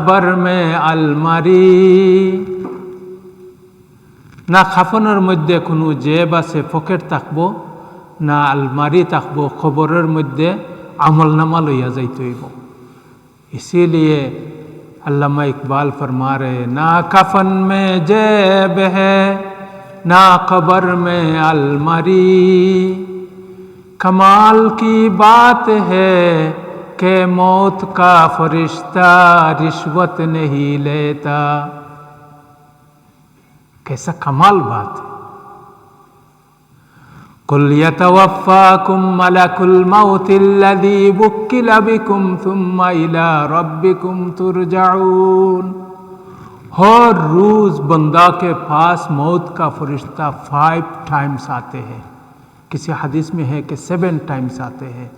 কবর মে আলমারি, না খাফনের মধ্যে কোনো জেব আছে পকেট থাকবো, না আলমারি থাকবো, খবরের মধ্যে আমল নামা লইয়া যাইতে হইব। इसीलिए अल्लामा इकबाल फरमा रहे, ना कफन में जेब है ना कब्र में अलमारी, कमाल की बात है कि मौत का फरिश्ता रिश्वत नहीं लेता। कैसा कमाल बात है। कुल यतवफ़्फ़ाकुम मलकुल मौतिल्लज़ी वुक्किल बिकुम थुम्मा इला रब्बिकुम तुरजऊन। हर रोज बंदा के पास मौत का फरिश्ता 5 टाइम्स आते हैं, किसी हदीस में है कि 7 टाइम्स आते हैं।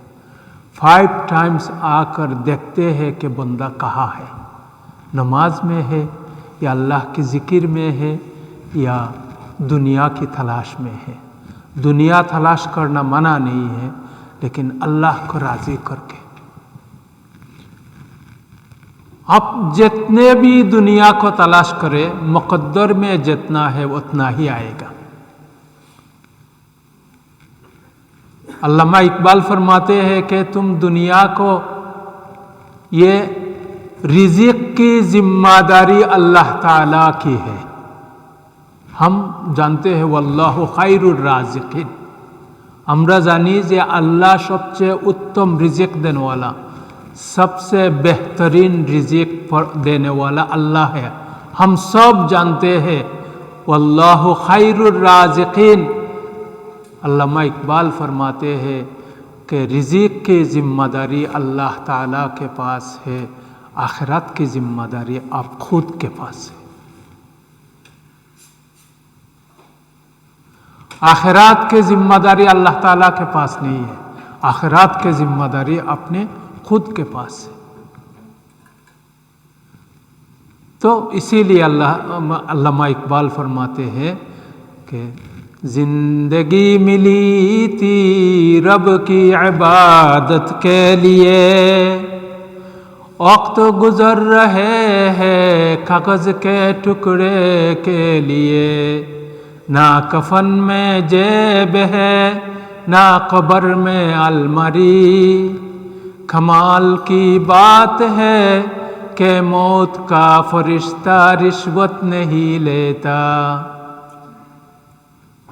5 टाइम्स आकर देखते हैं कि बंदा कहाँ है, नमाज में है या अल्लाह की जिक्र में है या दुनिया की तलाश में है। दुनिया तलाश करना मना नहीं है, लेकिन अल्लाह को राजी करके। आप जितने भी दुनिया को तलाश करें, मुकद्दर में जितना है उतना ही आएगा। अल्लामा इकबाल फरमाते हैं कि तुम दुनिया को, ये रिज़्क़ की जिम्मेदारी अल्लाह ताला की है। हम जानते हैं वल्लाहु खैरुर राज़िक़ीन, আমরা জানি যে আল্লাহ সবচেয়ে উত্তম রিজিক দেने वाला, सबसे बेहतरीन रिजिक देने वाला अल्लाह है। हम सब जानते हैं वल्लाहु खैरुर राज़िक़ीन। अल्लामा इकबाल फरमाते हैं कि रिजिक की जिम्मेदारी अल्लाह ताला के पास है, आखिरत की जिम्मेदारी आप खुद के पास है। आखिरत की जिम्मेदारी अल्लाह ताला के पास नहीं है, आखिरत की जिम्मेदारी अपने खुद के पास है। तो इसीलिए अल्लामा इकबाल फरमाते हैं कि जिंदगी मिली थी रब की इबादत के लिए, वक्त गुजर रहे हैं कागज के टुकड़े के लिए, ना कफन में जेब है ना कब्र में अलमारी, कमाल की बात है कि मौत का फरिश्ता रिश्वत नहीं लेता।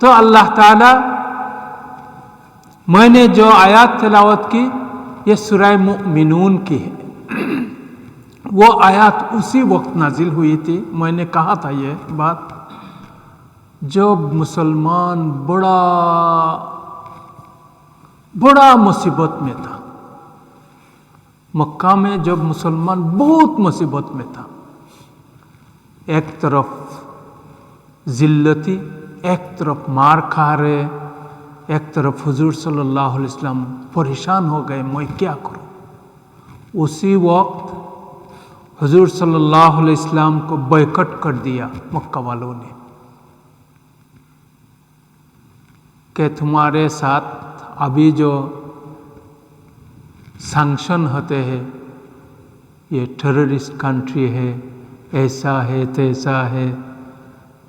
तो अल्लाह ताला, मैंने जो आयत तिलावत की ये सूरह मुमिनून की है। वो आयत उसी वक्त नाजिल हुई थी, मैंने कहा था ये बात, जब मुसलमान बड़ा मुसीबत में था। मक्का में जब मुसलमान बहुत मुसीबत में था, एक तरफ जिल्लती, एक तरफ मार खा रहे, एक तरफ हुजूर सल्लल्लाहु अलैहि वसल्लम परेशान हो गए, मैं क्या करूं। उसी वक्त हुजूर सल्लल्लाहु अलैहि वसल्लम को बॉयकॉट कर दिया मक्का वालों ने कि तुम्हारे साथ अभी जो सैंक्शन होते हैं, ये टेररिस्ट कंट्री है, ऐसा है तैसा है,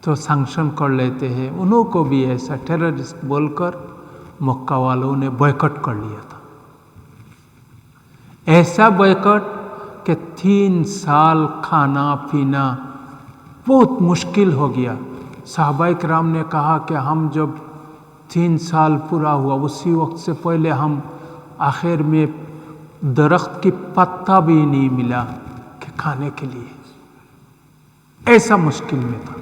तो सैंक्शन कर लेते हैं। उन्हों को भी ऐसा टेररिस्ट बोलकर मक्का वालों ने बॉयकॉट कर लिया था। ऐसा बॉयकॉट कि 3 साल खाना पीना बहुत मुश्किल हो गया। सहाबाए किराम ने कहा कि हम जब 3 साल पूरा हुआ, उसी वक्त से पहले हम आखिर में दरख्त की पत्ता भी नहीं मिला कि खाने के लिए, ऐसा मुश्किल में था।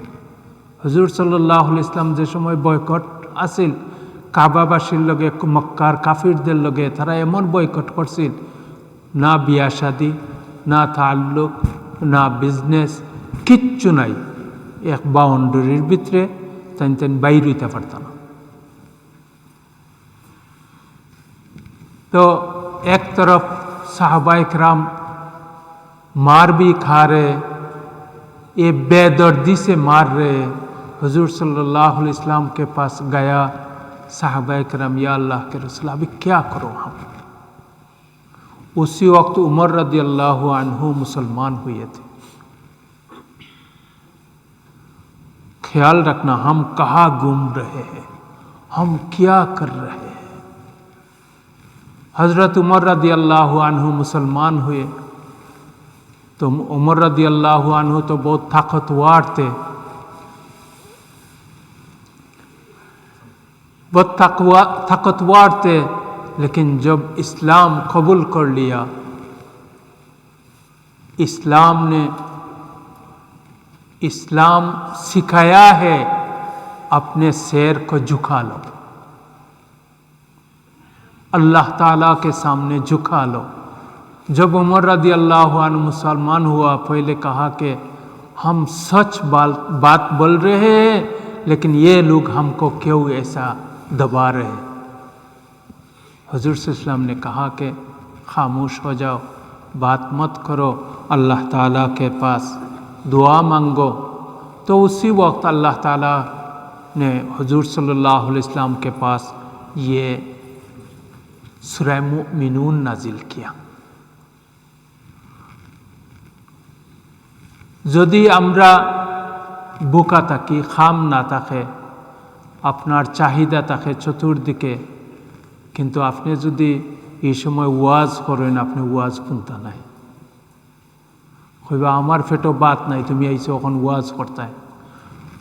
हुजूर सल्लल्लाहु अलैहि वसल्लम जे समय बॉयकॉट आसिल काबाबासीर लगे मक्कार काफिरदेर लगे, तारा एमन बॉयकॉट करছিল, ना बिया शादी ना ताल्लुक ना बिजनेस किच्छु নাই, एक बाउंडारिर भितरे तेन বাইর হইতে পারত না। तो एक तरफ साहबाए किराम मार भी खा रहे, ये बेदर्दी से मार रहे। हुजूर सल्लल्लाहु अलैहि वसल्लम के पास गया साहबाए किराम, या अल्लाह के रसूल अभी क्या करो हम। उसी वक्त उमर रदियल्लाहु अन्हु मुसलमान हुए थे। خیال رکھنا ہم کہاں گم رہے ہیں، ہم کیا کر رہے ہیں۔ حضرت عمر رضی اللہ عنہ مسلمان ہوئے تو عمر رضی اللہ عنہ تو بہت طاقتور تھے، بہت طاقتور تھے، لیکن جب اسلام قبول کر لیا، اسلام سکھایا ہے اپنے سیر کو جھکا لو، اللہ تعالیٰ کے سامنے جھکا لو۔ جب عمر رضی اللہ عنہ مسلمان ہوا، پہلے کہا کہ ہم سچ بات بول رہے ہیں، لیکن یہ لوگ ہم کو کیوں ایسا دبا رہے ہیں۔ حضور صلی اللہ علیہ وسلم نے کہا کہ خاموش ہو جاؤ، بات مت کرو، اللہ تعالیٰ کے پاس دعا مانگو۔ تو اسی وقت اللہ تعالیٰ نے حضور صلی اللہ علیہ وسلم کے پاس یہ سورہ مؤمنون نازل کیا۔ যদি আমরা বোকা থাকি, খাম না থাকে, আপনার চাহিদা থাকে চতুর্দিকে, কিন্তু আপনি যদি এই সময় ওয়াজ করেন, আপনি ওয়াজ শুনতে নাই, কইবা আমার পেটও বাত নাই, তুমি এইসো এখন ওয়াজ করতে है।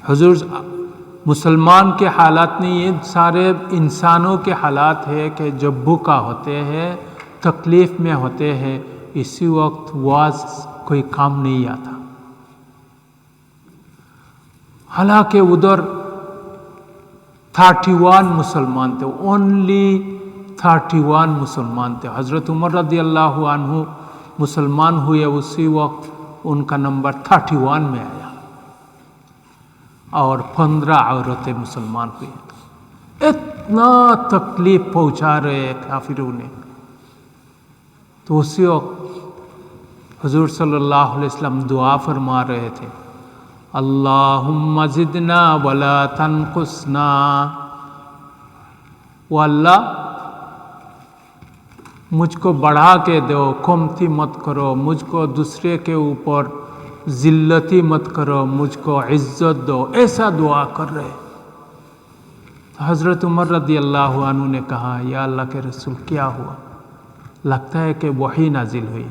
हुजूर मुसलमान के हालात नहीं, ये सारे इंसानों के हालात है कि जब भूखा होते हैं, तकलीफ़ में होते हैं, इसी वक्त वाज कोई काम नहीं आता। हालांकि उधर 31 मुसलमान थे, ओनली 31 मुसलमान थे। हज़रत उमर रज़ी अल्लाह अन्हु मुसलमान हुए, उसी वक्त उनका नंबर 31 में आया और 15 औरतें मुसलमान हुई। इतना तकलीफ पहुंचा रहे काफिरों ने। तो उसी वक्त हुजूर सल्लल्लाहु अलैहि वसल्लम दुआ फरमा रहे थे, अल्लाहुम्मा ज़िदना वला तनकुसना। वो अल्लाह मुझको बढ़ा के दो, कमती मत करो, मुझको दूसरे के ऊपर जिल्लती मत करो, मुझको इज्जत दो, ऐसा दुआ कर रहे। हज़रत उमर रज़ी अल्लाह अन्हु ने कहा, या अल्लाह के रसूल क्या हुआ? लगता है कि वही नाजिल हुई।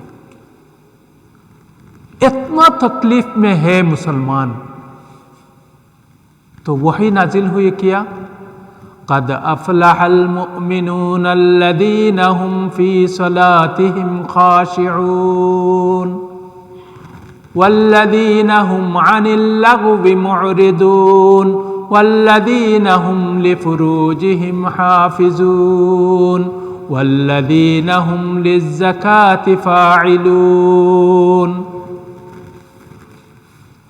इतना तकलीफ में है मुसलमान, तो वही नाजिल हुई क्या? قد أفلح المؤمنون الذين هم في صلاتهم خاشعون والذين هم عن اللغو معرضون والذين هم لفروجهم حافظون والذين هم للزكاة فاعلون۔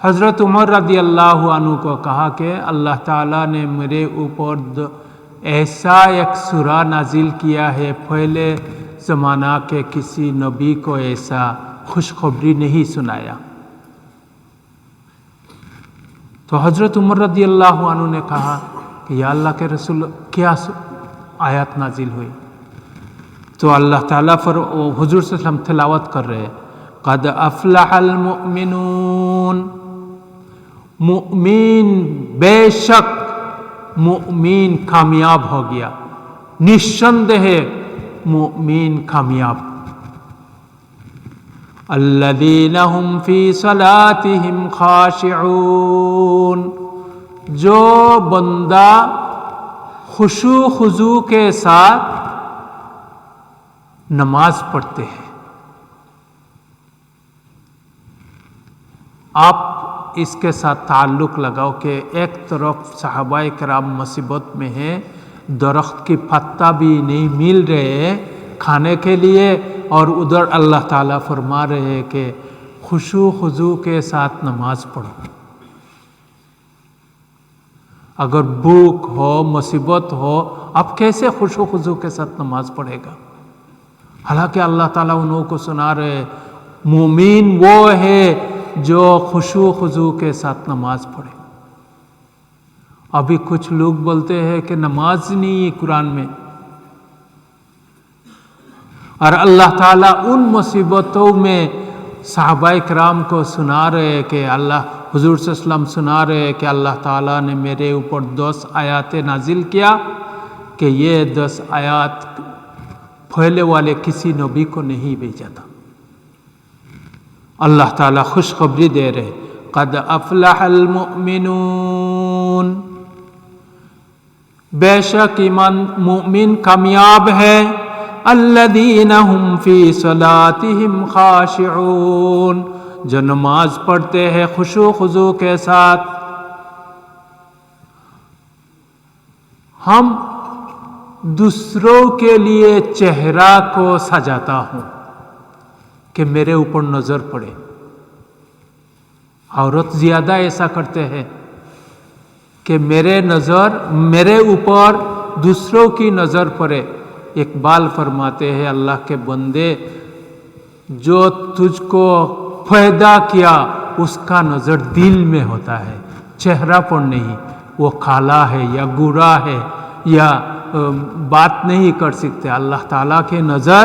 حضرت عمر رضی اللہ عنہ کو کہا کہ اللہ تعالیٰ نے میرے اوپر ایسا ایک سورہ نازل کیا ہے، پہلے زمانہ کے کسی نبی کو ایسا خوشخبری نہیں سنایا۔ تو حضرت عمر رضی اللہ عنہ نے کہا کہ یا اللہ کے رسول کیا آیت نازل ہوئی؟ تو اللہ تعالیٰ حضور صلی اللہ علیہ وسلم تلاوت کر رہے ہیں، قد افلح المؤمنون، مؤمن بے شک مؤمن کامیاب ہو گیا، نشندہ مؤمن کامیاب۔ الذین هم فی صلاتهم خاشعون، جو بندہ خشوع خضوع کے ساتھ نماز پڑھتے ہیں۔ آپ اس کے ساتھ تعلق لگاؤ کہ ایک طرف صحابہ کرام مصیبت میں ہیں، درخت کی پتا بھی نہیں مل رہے کھانے کے لیے، اور ادھر اللہ تعالیٰ فرما رہے ہیں کہ خشوع خضوع کے ساتھ نماز پڑھو۔ اگر بھوک ہو، مصیبت ہو، اب کیسے خشوع خضوع کے ساتھ نماز پڑھے گا؟ حالانکہ اللہ تعالیٰ انہوں کو سنا رہے، مومن وہ ہے جو خشوع خضوع کے ساتھ نماز پڑھے۔ ابھی کچھ لوگ بولتے ہیں کہ نماز نہیں ہے قرآن میں، اور اللہ تعالیٰ ان مصیبتوں میں صحابہ کرام کو سنا رہے کہ اللہ حضور صلی اللہ علیہ وسلم سنا رہے کہ اللہ تعالیٰ نے میرے اوپر 10 آیاتیں نازل کیا کہ یہ 10 آیات پہلے والے کسی نبی کو نہیں بھیجا تھا۔ اللہ تعالیٰ خوشخبری دے رہے، قد افلح المؤمنون، بے شک مومن کامیاب ہے، الذین هم فی صلاتهم خاشعون، جو نماز پڑھتے ہیں خشوع خضوع کے ساتھ۔ ہم دوسروں کے لیے چہرہ کو سجاتا ہوں کہ میرے اوپر نظر پڑے۔ عورت زیادہ ایسا کرتے ہیں کہ میرے اوپر دوسروں کی نظر پڑے۔ اقبال فرماتے ہیں، اللہ کے بندے، جو تجھ کو پیدا کیا اس کا نظر دل میں ہوتا ہے، چہرہ پر نہیں۔ وہ کالا ہے یا گورا ہے یا بات نہیں کر سکتے، اللہ تعالیٰ کے نظر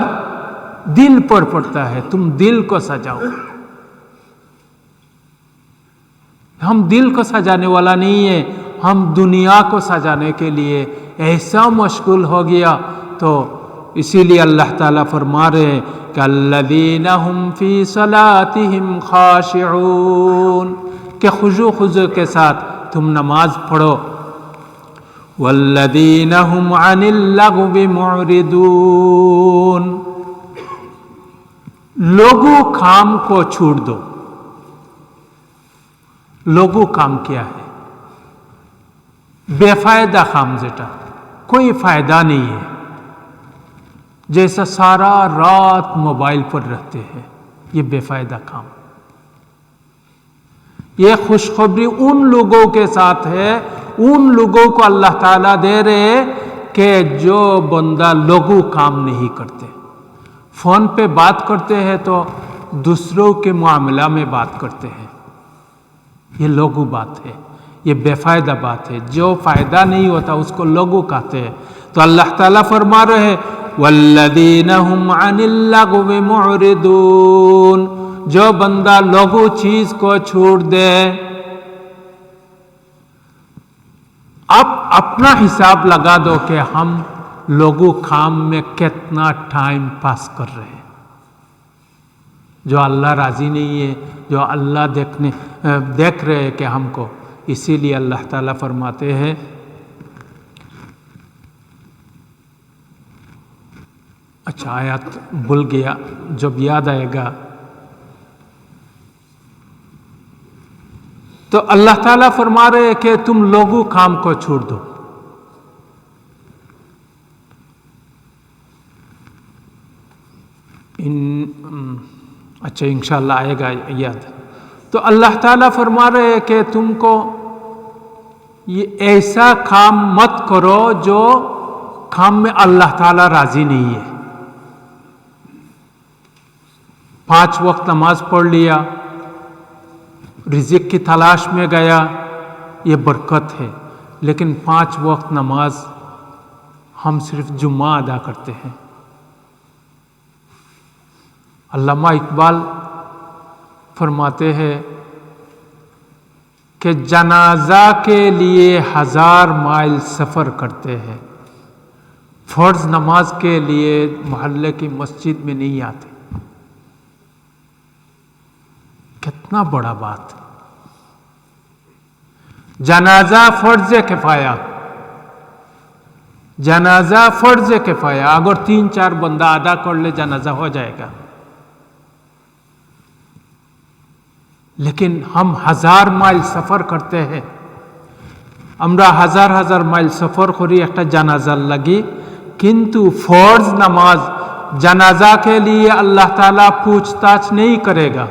دل پر پڑتا ہے۔ تم دل کو سجاؤ۔ ہم دل کو سجانے والا نہیں ہے، ہم دنیا کو سجانے کے لیے ایسا مشغول ہو گیا۔ تو اسی لیے اللہ تعالیٰ فرما رہے ہیں کہ الذین هم فی صلاتهم خاشعون، کہ خشوع خضوع کے ساتھ تم نماز پڑھو۔ والذین هم عن اللغو معرضون، لغو کام کو چھوڑ دو۔ لغو کام کیا ہے؟ بے فائدہ کام، جیٹا کوئی فائدہ نہیں ہے، جیسا سارا رات موبائل پر رہتے ہیں، یہ بے فائدہ کام۔ یہ خوشخبری ان لوگوں کے ساتھ ہے، ان لوگوں کو اللہ تعالیٰ دے رہے کہ جو بندہ لغو کام نہیں کرتے۔ فون پہ بات کرتے ہیں تو دوسروں کے معاملہ میں بات کرتے ہیں، یہ لغو بات ہے، یہ بے فائدہ بات ہے، جو فائدہ نہیں ہوتا اس کو لغو کہتے ہیں۔ تو اللہ تعالیٰ فرما رہے ہیں والذین هم عن اللغو معرضون، جو بندہ لغو چیز کو چھوڑ دے۔ اب اپنا حساب لگا دو کہ ہم لغو کام میں کتنا ٹائم پاس کر رہے ہیں، جو اللہ راضی نہیں ہے، جو اللہ دیکھ رہے ہیں کہ ہم کو۔ اسی لیے اللہ تعالیٰ فرماتے ہیں، اچھا آیات بھول گیا، جب یاد آئے گا تو اللہ تعالیٰ فرما رہے ہیں کہ تم لغو کام کو چھوڑ دو۔ اچھا انشاءاللہ آئے گا یاد۔ تو اللہ تعالیٰ فرما رہے ہیں کہ تم کو یہ ایسا کام مت کرو جو کام میں اللہ تعالیٰ راضی نہیں ہے۔ 5 وقت نماز پڑھ لیا، رزق کی تلاش میں گیا، یہ برکت ہے، لیکن 5 وقت نماز ہم صرف جمعہ ادا کرتے ہیں۔ علامہ اقبال فرماتے ہیں کہ جنازہ کے لیے 1000 مائل سفر کرتے ہیں، فرض نماز کے لیے محلے کی مسجد میں نہیں آتے۔ کتنا بڑا بات! جنازہ فرض کفایہ، جنازہ فرض کفایہ، اگر 3-4 بندہ ادا کر لے جنازہ ہو جائے گا، لیکن ہم 1000 مائل سفر کرتے ہیں۔ আমরা হাজার মাইল সফর করি একটা জানাজার লাগি, কিন্তু फर्ज नमाज जनाजा के लिए अल्लाह ताला पूछताछ नहीं करेगा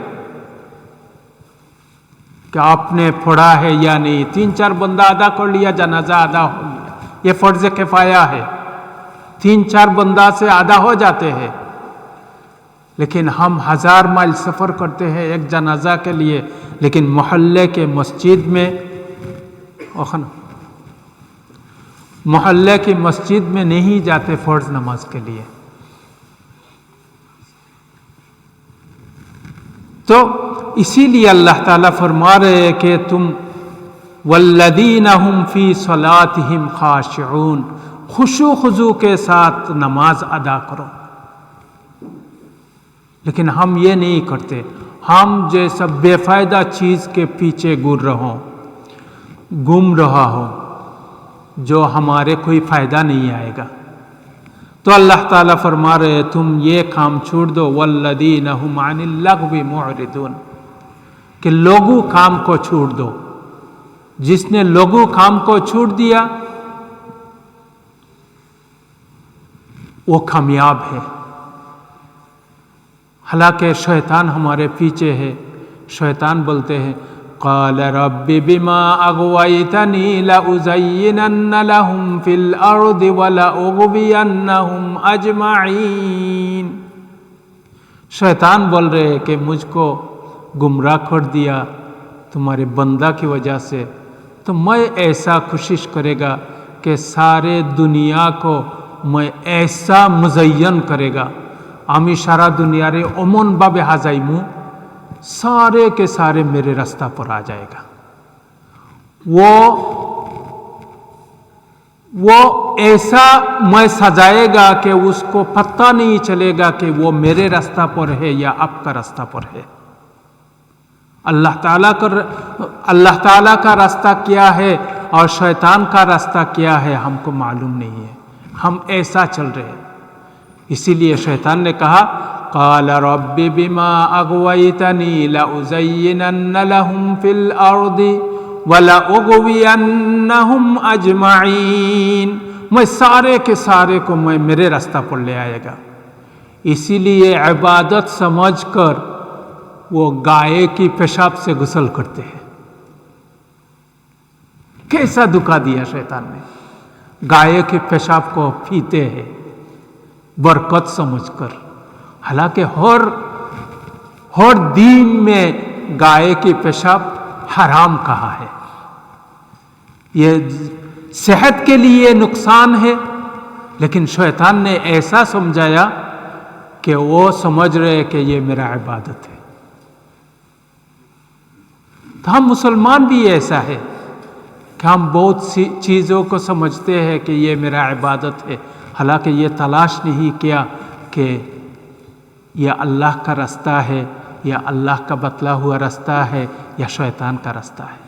कि आपने पढ़ा है या नहीं। 3-4 बंदा अदा कर लिया, जनाजा अदा हो गया, ये फर्ज किफाया है, 3-4 बंदा से अदा हो जाते हैं। लेकिन हम 1000 माइल सफ़र करते हैं एक जनाजा के लिए, लेकिन मोहल्ले के मस्जिद में मोहल्ले की मस्जिद में नहीं जाते फ़र्ज नमाज के लिए। तो اسی لیے اللہ تعالیٰ فرما رہے ہیں کہ تم والذین هم فی صلاتہم خاشعون، خشوع خضوع کے ساتھ نماز ادا کرو. لیکن ہم یہ نہیں کرتے. ہم جیسا بے فائدہ چیز کے پیچھے گم رہا ہو جو ہمارے کوئی فائدہ نہیں آئے گا. تو اللہ تعالیٰ فرما رہے تم یہ کام چھوڑ دو. والذین هم عن اللغو معرضون، کہ لغو کام کو چھوڑ دو. جس نے لغو کام کو چھوڑ دیا وہ کامیاب ہے. حالانکہ شیطان ہمارے پیچھے ہے. شیطان بولتے ہیں قال رب بما اغویتنی لأزینن لهم فی الارض ولأغوینہم اجمعین. شیطان بول رہے ہیں کہ مجھ کو گمراہ کر دیا تمہارے بندہ کی وجہ سے، تو میں ایسا کوشش کرے گا کہ سارے دنیا کو میں ایسا مزین کرے گا. আমি সারা দুনিয়ারে অমনভাবে হাজাইমু سارے کے سارے میرے راستہ پر آ جائے گا. وہ ایسا میں سجائے گا کہ اس کو پتہ نہیں چلے گا کہ وہ میرے راستہ پر ہے یا آپ کا راستہ پر ہے. اللہ تعالیٰ کا راستہ کیا ہے اور شیطان کا راستہ کیا ہے ہم کو معلوم نہیں ہے. ہم ایسا چل رہے ہیں. اسی لیے شیطان نے کہا قال رب بما اغویتنی لأزینن لهم فی الارض ولأغوینہم اجمعین. میں سارے کے سارے کو میں میرے راستہ پر لے آئے گا. اسی لیے عبادت سمجھ کر وہ گائے کی پیشاب سے غسل کرتے ہیں. کیسا دھوکا دیا شیطان نے. گائے کے پیشاب کو پیتے ہیں برکت سمجھ کر. حالانکہ ہر دین میں گائے کی پیشاب حرام کہا ہے. یہ صحت کے لیے نقصان ہے، لیکن شیطان نے ایسا سمجھایا کہ وہ سمجھ رہے کہ یہ میرا عبادت ہے. تو ہم مسلمان بھی ایسا ہے کہ ہم بہت سی چیزوں کو سمجھتے ہیں کہ یہ میرا عبادت ہے، حالانکہ یہ تلاش نہیں کیا کہ یہ اللہ کا راستہ ہے یا اللہ کا بتلا ہوا راستہ ہے یا شیطان کا راستہ ہے.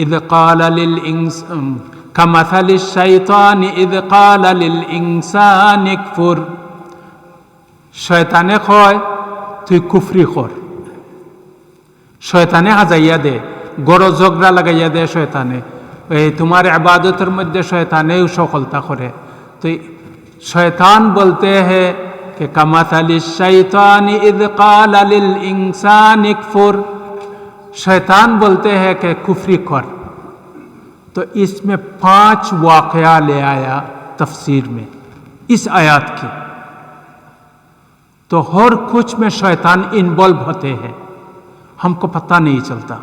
اذ قال للانسان كمثل الشیطان اذ قال للانسان اکفر. শয়তানে কয় তুই কুফরি কর. শয়তানে হাজাইয়া দে, গড় ঝগড়া লাগাইয়া দে শয়তানে. এই তোমার ইবাদতের মধ্যে শয়তানেও সফলতা করে. তো শয়তান বলতে हैं کہ کمثل الشیطان اذ قال للانسان اکفر. شیطان بولتے ہیں کہ کفری کر. تو اس میں 5 واقعہ لے آیا تفسیر میں اس آیات کی. تو ہر کچھ میں شیطان انوالو ہوتے ہیں، ہم کو پتہ نہیں چلتا.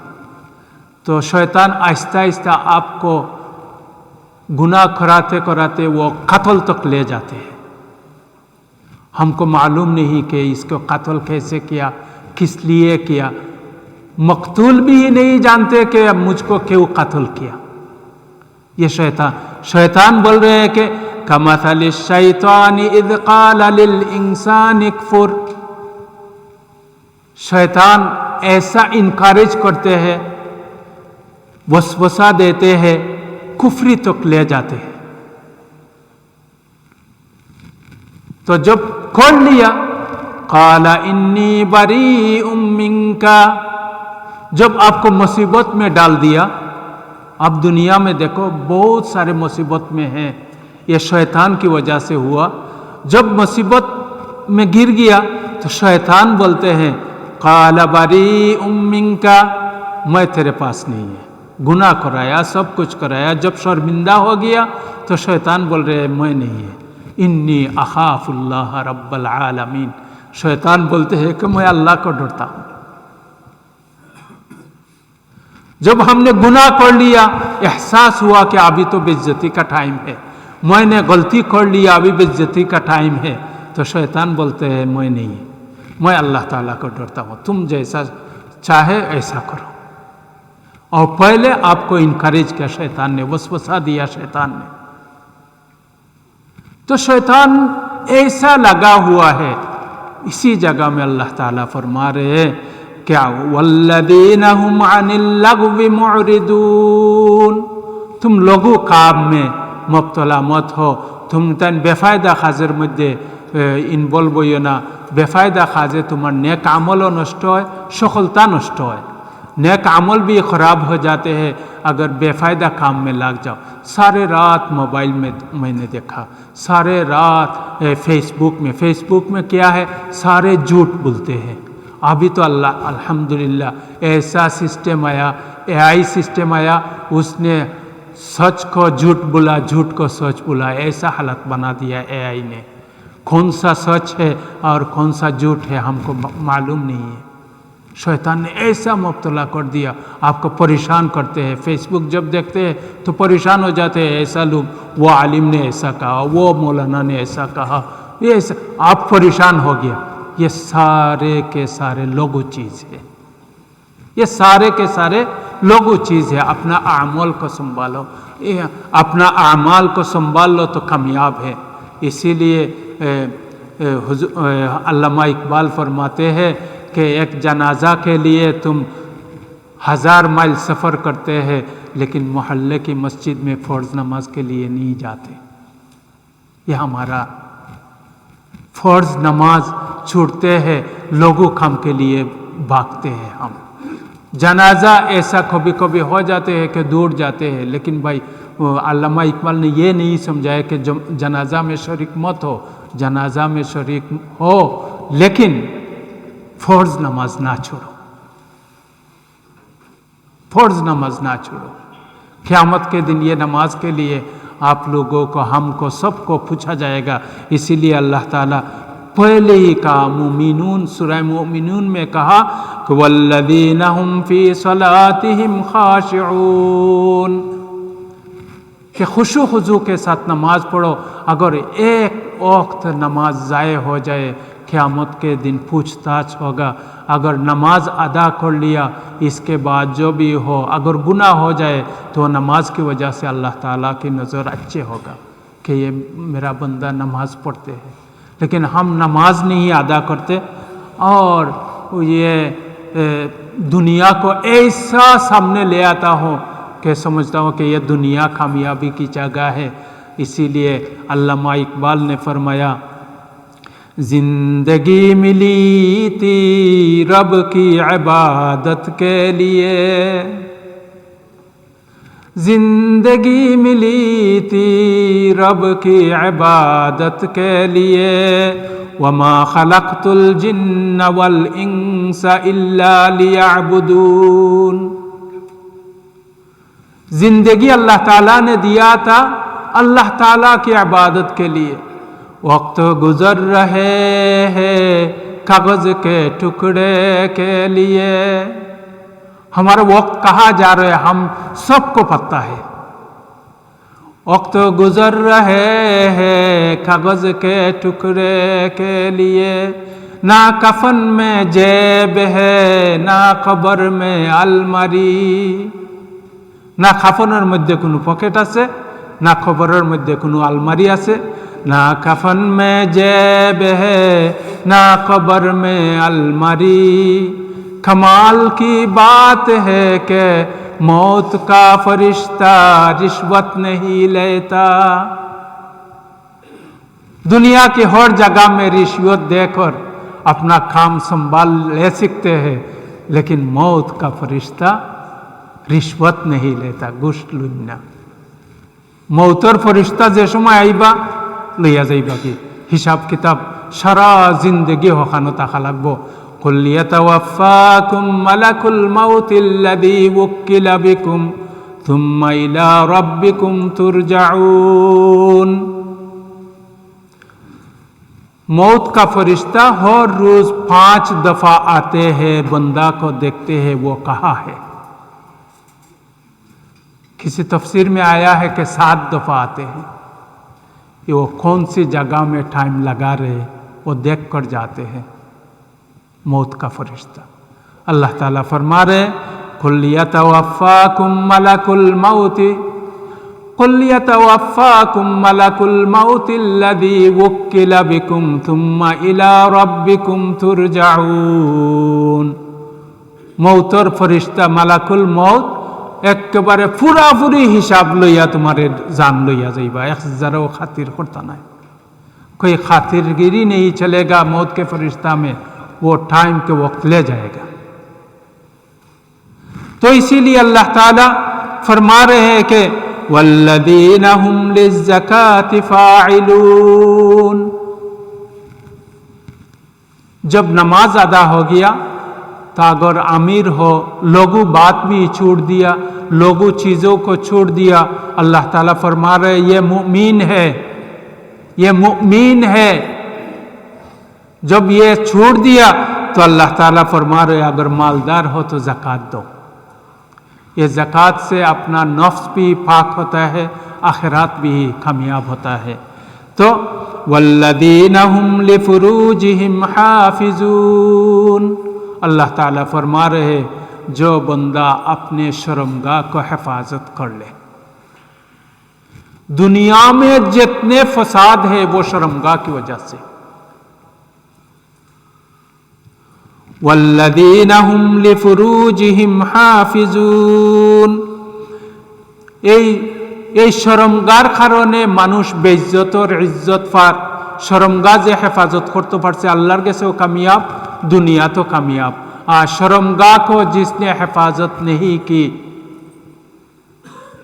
تو شیطان آہستہ آہستہ آپ کو گناہ کراتے کراتے وہ قتل تک لے جاتے ہیں. ہم کو معلوم نہیں کہ اس کو قتل کیسے کیا، کس لیے کیا. مقتول بھی نہیں جانتے کہ اب مجھ کو کیوں قتل کیا. یہ شیطان بول رہے ہیں کہ کمثل الشیطان اذ قال للانسان اکفر. شیطان ایسا انکریج کرتے ہیں، وسوسہ دیتے ہیں، کفری تک لے جاتے ہیں. تو جب کھول لیا قال انی بریء منک. جب آپ کو مصیبت میں ڈال دیا، اب دنیا میں دیکھو بہت سارے مصیبت میں ہیں، یہ شیطان کی وجہ سے ہوا. جب مصیبت میں گر گیا تو شیطان بولتے ہیں قال بریء منک، میں تیرے پاس نہیں ہے. گناہ کرایا، سب کچھ کرایا، جب شرمندہ ہو گیا تو شیطان بول رہے ہیں میں نہیں ہے. انی اخاف اللہ رب العالمین. شیطان بولتے ہیں کہ میں اللہ کو ڈرتا ہوں. جب ہم نے گناہ کر لیا، احساس ہوا کہ ابھی تو بے عزتی کا ٹائم ہے، میں نے غلطی کر لیا، ابھی بے عزتی کا ٹائم ہے، تو शैतान बोलते हैं मैं नहीं, मैं अल्लाह ताला को डरता हूँ, तुम जैसा चाहे ऐसा करो। और पहले आपको इनकरेज किया शैतान ने, वसवसा दिया शैतान ने। तो शैतान ऐसा लगा हुआ है। इसी जगह में अल्लाह ताला फरमा रहे हैं क्या, वल्लदीना हुम अनिल लगवी मुअरिदून, तुम लघु काम में मुब्तला मत हो, तुम तन बेफायदा काजेर मध्य इनवल्व हইও না। बेफायदा काजे तुम्हार नेक আমলও नष्ट হয়, सफलता नष्ट হয়। नेक अमल भी ख़राब हो जाते हैं अगर बेफायदा काम में लग जाओ। सारे रात मोबाइल में मैंने देखा, सारे रात फेसबुक में क्या है, सारे झूठ बोलते हैं। अभी तो अल्लाह अल्हम्दुलिल्लाह ऐसा सिस्टम आया, AI सिस्टम आया, उसने सच को झूठ बोला, झूठ को सच बोला, ऐसा हालत बना दिया AI ने। कौन सा सच है और कौन सा झूठ है हमको मालूम नहीं है। शैतान ने ऐसा मुब्तला कर दिया, आपको परेशान करते हैं। फेसबुक जब देखते हैं तो परेशान हो जाते हैं, ऐसा लोग, वो आलिम ने ऐसा कहा, वो मौलाना ने ऐसा कहा, ये ऐसा, आप परेशान हो गया। ये सारे के सारे लोगो चीज़ है, ये सारे के सारे लोगो चीज़ है। अपना आमल को संभालो, अपना आमाल को संभाल लो तो कामयाब है। इसीलिए अल्लामा इकबाल फरमाते हैं कि एक जनाजा के लिए तुम 1000 माइल सफ़र करते हैं लेकिन मोहल्ले की मस्जिद में फ़र्ज़ नमाज के लिए नहीं जाते। यह हमारा फ़र्ज़ नमाज छूटते हैं, लोगों काम के लिए भागते हैं हम। जनाजा ऐसा कभी कभी हो जाते हैं कि दूर जाते हैं, लेकिन भाई अल्लामा इकबाल ने ये नहीं समझाया कि जनाजा में शरीक मत हो। जनाजा में शरीक हो लेकिन फ़र्ज़ नमाज ना छोड़ो, फ़र्ज़ नमाज ना छोड़ो। क़यामत के दिन ये नमाज के लिए आप लोगों को, हमको, सबको पूछा जाएगा। इसीलिए अल्लाह ताला पहले ही कहा, मुमिनून, सूरह मुमिनून में कहा कि वल्लज़ीना हुम फ़ी सलातिहिम ख़ाशिऊन, कि खुशू खुजू के साथ नमाज पढ़ो। अगर एक वक्त नमाज ज़ाय हो जाए, क़यामत के दिन पूछताछ होगा। अगर नमाज अदा कर लिया, इसके बाद जो भी हो, अगर गुनाह हो जाए तो नमाज की वजह से अल्लाह ताला की नज़र अच्छे होगा कि ये मेरा बंदा नमाज पढ़ते हैं। लेकिन हम नमाज नहीं अदा करते और ये दुनिया को ऐसा सामने ले आता हूँ कि समझता हूँ कि ये दुनिया कामयाबी की जगह है। इसीलिए अल्लामा इकबाल ने फरमाया, जिंदगी मिली थी रब की इबादत के लिए, जिंदगी मिली थी रब की इबादत के लिए, वमा खलक़तुल जिन्न वल इंसा इल्ला लियअबुदून। जिंदगी अल्लाह ताला ने दिया था अल्लाह ताला की इबादत के लिए। वक्त गुजर रहे हैं कागज के टुकड़े के लिए। हमारा वक्त कहाँ जा रहे हैं हम सबको पता है। वक्त गुजर रहे हैं कागज के टुकड़े के लिए, ना कफन में जेब है ना कब्र में अलमारी। ना कफনের মধ্যে কোনো পকেট আছে, ना কবরের মধ্যে কোনো আলমারি আছে। ना कफन में जेब है ना कब्र में अलमारी। कमाल की बात है कि मौत का फरिश्ता रिश्वत नहीं लेता। दुनिया की हर जगह में रिश्वत देकर अपना काम संभाल ले सकते हैं, लेकिन मौत का फरिश्ता रिश्वत नहीं लेता, घुस लुन्ना। मौतर फरिश्ता जे समय आईबा लइया जाइबा कि हिसाब किताब सारा जिंदगी हखानो ताका लागबो। कुल यतवफ्फाकुम मलकुल मौतिल्लज़ी वुक्किला बिकुम थुम्मा इला रब्बिकुम तुरजाऊन। मौत का फरिश्ता हर रोज 5 दफा आते हैं, बंदा को देखते हैं, वो कहाँ है। किसी तफसीर में आया है कि 7 दफा आते हैं। ये वो कौन सी जगह में टाइम लगा रहे وہ دیکھ کر جاتے ہیں موت کا فرشتہ۔ اللہ تعالیٰ فرما رہے قُلْ يَتَوَفَّاكُمْ مَلَكُ الْمَوْتِ قُلْ يَتَوَفَّاكُمْ مَلَكُ الْمَوْتِ الَّذِي وُكِّلَ بِكُمْ ثُمَّ إِلَىٰ رَبِّكُمْ تُرْجَعُونَ۔ মৌতর ফরিস্তা মালাকুল মৌত একেবারে পুরাপুরি হিসাব লইয়া তোমারে জান লইয়া যাইবা, এক জারাও খাতির করता नहीं, कोई खातिरगिरी नहीं चलेगा मौत के फरिश्ता में, वो टाइम के वक्त ले जाएगा। तो इसीलिए अल्लाह ताला फरमा रहे हैं कि वल्लदीना हुम लिज़्ज़काति फ़ाइलून। जब नमाज अदा हो गया तो अगर अमीर हो, लोगों बात भी छोड़ दिया, लोगों चीज़ों को छोड़ दिया, अल्लाह ताला फरमा रहे ये मुमिन है, ये मुमिन है। जब ये छोड़ दिया तो अल्लाह ताला फरमा रहे अगर मालदार हो तो ज़कात दो। ये ज़कात से अपना नफ्स भी पाक होता है, आखिरात भी कामयाब होता है। तो वल्लदीना हुम लिफुरूजिहिम हाफिजून। अल्लाह ताला फरमा रहे जो बंदा अपने शर्मगाह को हिफाजत कर ले। दुनिया में जितने फसाद है वो शर्मगाह की वजह से। वल्लदीना हुम लिफुरूजिहिम हाफिजून। এই শরমগার কারণে মানুষ বেইজ্জতর ইজ্জত পার। শরমগাহ যে হেফাজত করতে পারছে আল্লাহর কাছেও কামিয়াব, दुनिया तो कामयाब। शर्मगाह को जिसने हिफाजत नहीं की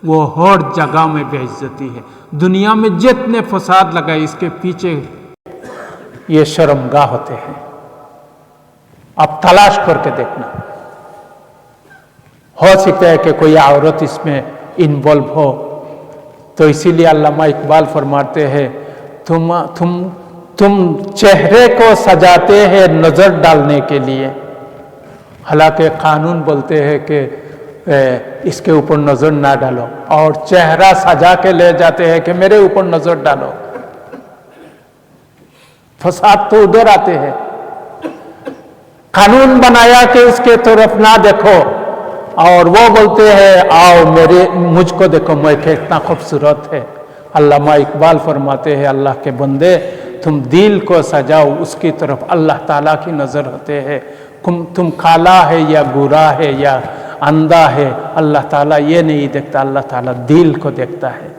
वो हर जगह में बेइज्जती है। दुनिया में जितने फसाद लगाए इसके पीछे ये शर्मगाह होते हैं। आप तलाश करके देखना, हो सकता है कि कोई औरत इसमें इन्वॉल्व हो। तो इसीलिए अल्लामा इकबाल फरमाते हैं तुम चेहरे को सजाते हैं नजर डालने के लिए, हालांकि कानून बोलते हैं कि इसके ऊपर नजर ना डालो, और चेहरा सजा के ले जाते हैं कि मेरे ऊपर नजर डालो। फसाद तो उधर आते हैं। कानून बनाया कि इसके तरफ ना देखो, और वो बोलते हैं आओ मुझको देखो मैं कितना खूबसूरत है। अल्लामा इकबाल फरमाते हैं अल्लाह के बंदे तुम दिल को सजाओ, उसकी तरफ अल्लाह ताला की नजर होते हैं। तुम काला है या गोरा है या अंधा है, अल्लाह ताला ये नहीं देखता, अल्लाह ताला दिल को देखता है।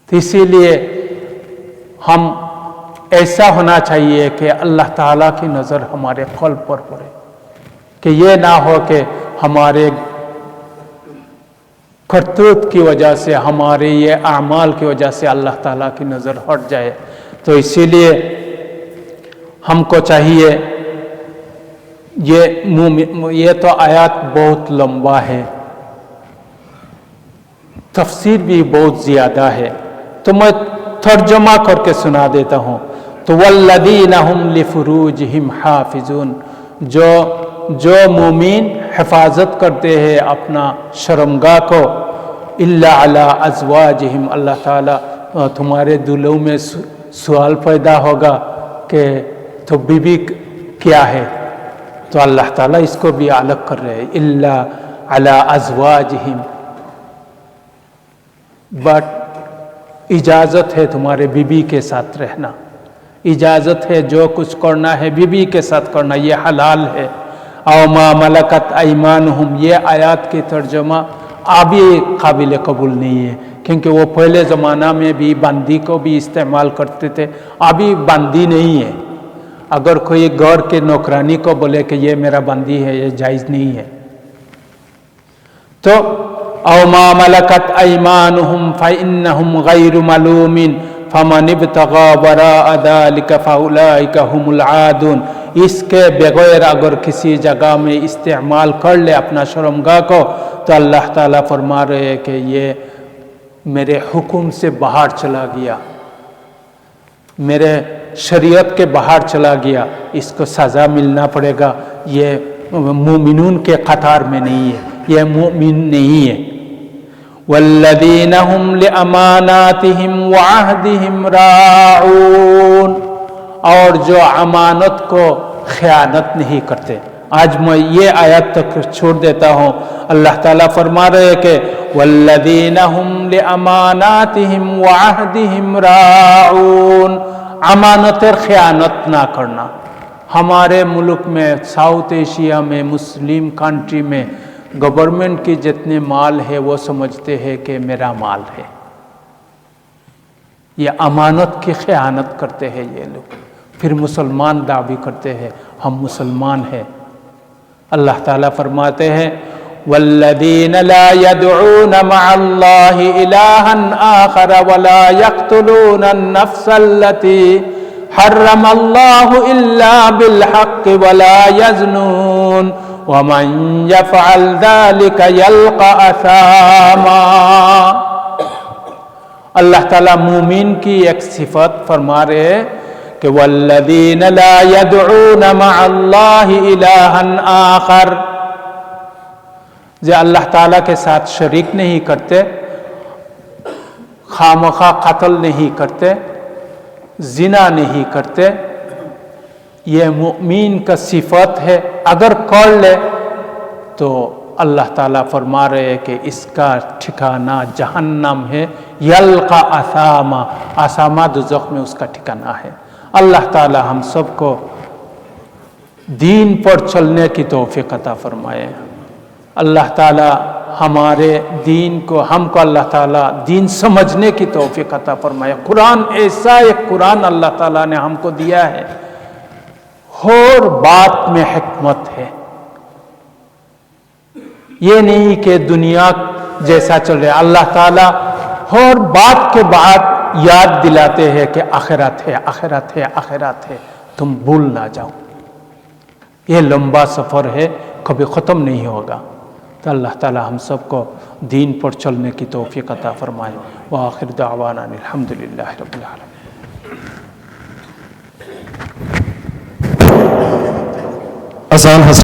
तो इसीलिए हम ऐसा होना चाहिए कि अल्लाह ताला की नजर हमारे कल्ब पर पड़े, कि ये ना हो कि हमारे करतूत की वजह से, हमारे ये अमाल की वजह से अल्लाह ताला की नज़र हट जाए। तो इसीलिए हमको चाहिए, ये तो आयत बहुत लंबा है, तफसीर भी बहुत ज़्यादा है, तो मैं तर्जुमा करके सुना देता हूँ। तो वल्लदीना हुम लिफुरूजिहिम हाफिजून, जो मुमीन हिफाजत करते हैं अपना शर्मगाह को, इल्ला अला अज़वाजिहिम, अल्लाह ताला तुम्हारे दिलों में सवाल पैदा होगा कि तो बीबी क्या है, तो अल्लाह ताला इसको भी अलग कर रहे हैं, इल्ला अला अज़वाजिहिम, बट इजाज़त है तुम्हारे बीबी के साथ रहना, इजाज़त है जो कुछ करना है बीबी के साथ करना, ये हलाल है। औ मा मलकत ऐमानुहुम, ये आयत की तर्जुमा अभी काबिल कबूल नहीं है, क्योंकि वो पहले ज़माना में भी बंदी को भी इस्तेमाल करते थे, अभी बंदी नहीं है। अगर कोई घर के नौकरानी को बोले कि ये मेरा बंदी है, ये जायज़ नहीं है। तो औ मा मलकत ऐमानुहुम फ़इन्नहुम गैरु मलूमिन फमन इब्तगा वराअ ज़ालिका फ़उलाइका हुमुल आदून। इसके बगैर अगर किसी जगह में इस्तेमाल कर ले अपना शर्मगाह को, तो अल्लाह ताला फरमा रहे हैं कि ये मेरे हुक्म से बाहर चला गया, मेरे शरीयत के बाहर चला गया, इसको सज़ा मिलना पड़ेगा। ये मुमिनून के कतार में नहीं है, ये मुमिन नहीं है। वल्लदीना हुम लिअमानातिहिम व अहदिहिम राऊन, اور جو امانت کو خیانت نہیں کرتے. آج میں یہ آیت تک چھوڑ دیتا ہوں. اللہ تعالیٰ فرما رہے کہ والذین هم لاماناتهم وعہدهم راعون. امانت اور خیانت نہ کرنا. ہمارے ملک میں ساؤتھ ایشیا میں مسلم کنٹری میں گورنمنٹ کی جتنے مال ہے وہ سمجھتے ہیں کہ میرا مال ہے. یہ امانت کی خیانت کرتے ہیں یہ لوگ. پھر مسلمان دعوی کرتے ہیں ہم مسلمان ہیں. اللہ تعالیٰ فرماتے ہیں والذین لا يدعون مع اللہ الہا آخر ولا يقتلون النفس التي حرم اللہ الا بالحق ولا يزنون ومن يفعل ذلك يلقى اثاما. اللہ تعالیٰ مومن کی ایک صفت فرما رہے ہیں کہ والذین لا يدعون مع اللہ الہا آخر. جو اللہ تعالیٰ کے ساتھ شریک نہیں کرتے، خامخواہ قتل نہیں کرتے، زنا نہیں کرتے. یہ مومن کا صفت ہے. اگر کر لے تو اللہ تعالیٰ فرما رہے ہیں کہ اس کا ٹھکانہ جہنم ہے. یلقا اثاما. اثاما دوزخ میں اس کا ٹھکانہ ہے. اللہ تعالیٰ ہم سب کو دین پر چلنے کی توفیق عطا فرمائے. اللہ تعالیٰ ہمارے دین کو، ہم کو اللہ تعالیٰ دین سمجھنے کی توفیق عطا فرمائے. قرآن ایسا ایک قرآن اللہ تعالیٰ نے ہم کو دیا ہے، ہر بات میں حکمت ہے. یہ نہیں کہ دنیا جیسا چل رہا. اللہ تعالیٰ ہر بات کے بعد یاد دلاتے ہیں کہ آخرت ہے، آخرت ہے، آخرت ہے، تم بھول نہ جاؤ. یہ لمبا سفر ہے، کبھی ختم نہیں ہوگا. تو اللہ تعالی ہم سب کو دین پر چلنے کی توفیق عطا فرمائے. وآخر دعوانا الحمدللہ رب العالمین. آسان